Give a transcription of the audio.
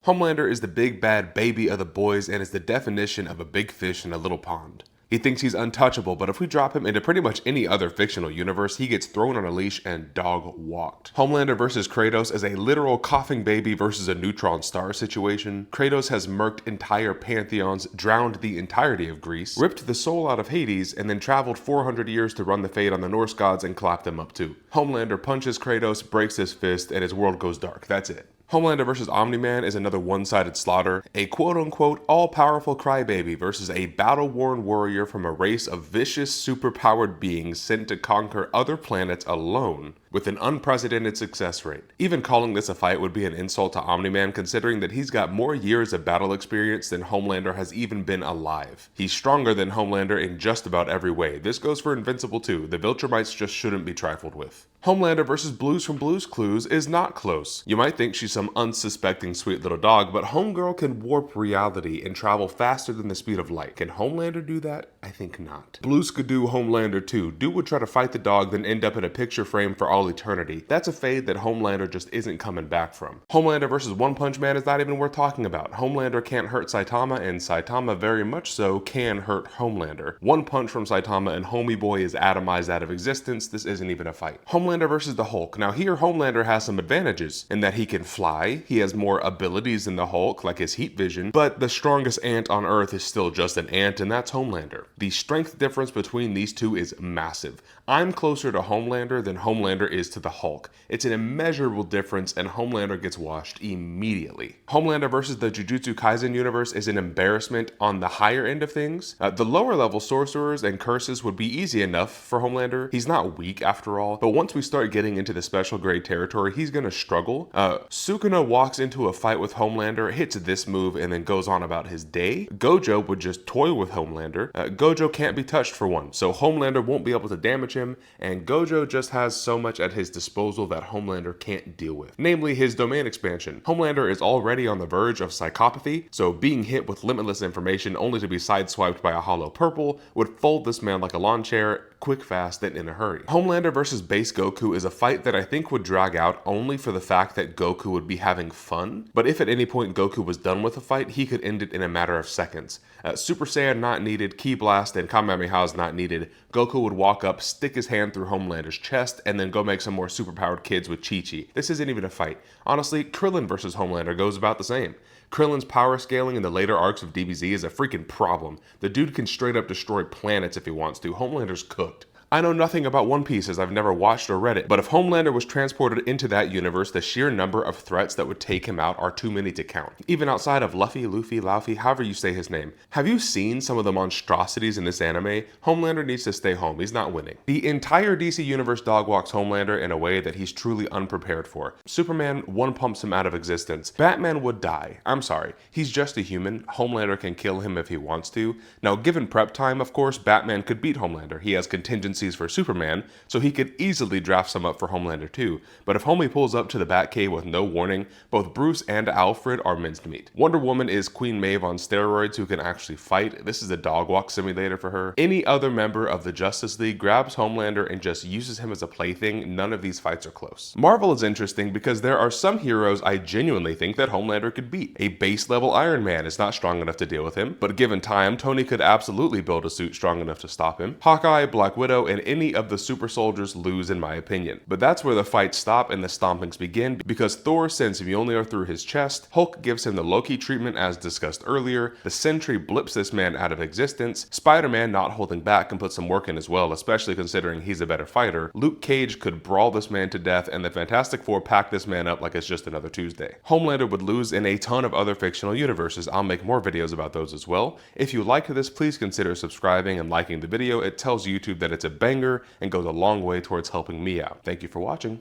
Homelander is the big bad baby of the boys and is the definition of a big fish in a little pond. He thinks he's untouchable, but if we drop him into pretty much any other fictional universe, he gets thrown on a leash and dog walked. Homelander versus Kratos is a literal coughing baby versus a neutron star situation. Kratos has murked entire pantheons, drowned the entirety of Greece, ripped the soul out of Hades, and then traveled 400 years to run the fate on the Norse gods and clap them up too. Homelander punches Kratos, breaks his fist, and his world goes dark. That's it. Homelander versus Omni Man is another one-sided slaughter, a quote-unquote all-powerful crybaby versus a battle-worn warrior from a race of vicious, super-powered beings sent to conquer other planets alone, with an unprecedented success rate. Even calling this a fight would be an insult to Omni Man, considering that he's got more years of battle experience than Homelander has even been alive. He's stronger than Homelander in just about every way. This goes for Invincible too. The Viltrumites just shouldn't be trifled with. Homelander versus Blues from Blue's Clues is not close. You might think she's some unsuspecting sweet little dog, but Homegirl can warp reality and travel faster than the speed of light. Can Homelander do that? I think not. Blues could do Homelander too. Dude would try to fight the dog, then end up in a picture frame for all eternity. That's a fade that Homelander just isn't coming back from. Homelander versus One Punch Man is not even worth talking about. Homelander can't hurt Saitama, and Saitama very much so can hurt Homelander. One punch from Saitama and Homie Boy is atomized out of existence. This isn't even a fight. Homelander versus the Hulk. Now here Homelander has some advantages in that he can fly, he has more abilities than the Hulk, like his heat vision, but the strongest ant on Earth is still just an ant, and that's Homelander. The strength difference between these two is massive. I'm closer to Homelander than Homelander is to the Hulk. It's an immeasurable difference, and Homelander gets washed immediately. Homelander versus the Jujutsu Kaisen universe is an embarrassment on the higher end of things. The lower level sorcerers and curses would be easy enough for Homelander. He's not weak after all, but once we start getting into the special grade territory, he's gonna struggle. Sukuna walks into a fight with Homelander, hits this move, and then goes on about his day. Gojo would just toy with Homelander. Gojo can't be touched for one, so Homelander won't be able to damage him, and Gojo just has so much at his disposal that Homelander can't deal with, namely his domain expansion. Homelander is already on the verge of psychopathy, so being hit with limitless information only to be sideswiped by a hollow purple would fold this man like a lawn chair, quick, fast, and in a hurry. Homelander versus base Goku is a fight that I think would drag out only for the fact that Goku would be having fun, but if at any point Goku was done with the fight, he could end it in a matter of seconds. Super Saiyan not needed, Ki Blast and Kamehameha is not needed. Goku would walk up, stick his hand through Homelander's chest, and then go make some more superpowered kids with Chi-Chi. This isn't even a fight. Honestly, Krillin versus Homelander goes about the same. Krillin's power scaling in the later arcs of DBZ is a freaking problem. The dude can straight up destroy planets if he wants to. Homelander's cooked. I know nothing about One Piece as I've never watched or read it, but if Homelander was transported into that universe, the sheer number of threats that would take him out are too many to count. Even outside of Luffy, Laufey, however you say his name. Have you seen some of the monstrosities in this anime? Homelander needs to stay home, he's not winning. The entire DC universe dog walks Homelander in a way that he's truly unprepared for. Superman one pumps him out of existence. Batman would die. I'm sorry, he's just a human. Homelander can kill him if he wants to. Now given prep time, of course, Batman could beat Homelander. He has contingencies for Superman, so he could easily draft some up for Homelander too. But if Homie pulls up to the Batcave with no warning, both Bruce and Alfred are minced meat. Wonder Woman is Queen Maeve on steroids who can actually fight. This is a dog walk simulator for her. Any other member of the Justice League grabs Homelander and just uses him as a plaything. None of these fights are close. Marvel is interesting because there are some heroes I genuinely think that Homelander could beat. A base level Iron Man is not strong enough to deal with him, but given time, Tony could absolutely build a suit strong enough to stop him. Hawkeye, Black Widow, and any of the super soldiers lose in my opinion. But that's where the fights stop and the stompings begin, because Thor sends Mjolnir through his chest, Hulk gives him the Loki treatment as discussed earlier, the Sentry blips this man out of existence, Spider-Man not holding back can put some work in as well, especially considering he's a better fighter, Luke Cage could brawl this man to death, and the Fantastic Four pack this man up like it's just another Tuesday. Homelander would lose in a ton of other fictional universes. I'll make more videos about those as well. If you liked this, please consider subscribing and liking the video. It tells YouTube that it's a banger and goes a long way towards helping me out. Thank you for watching.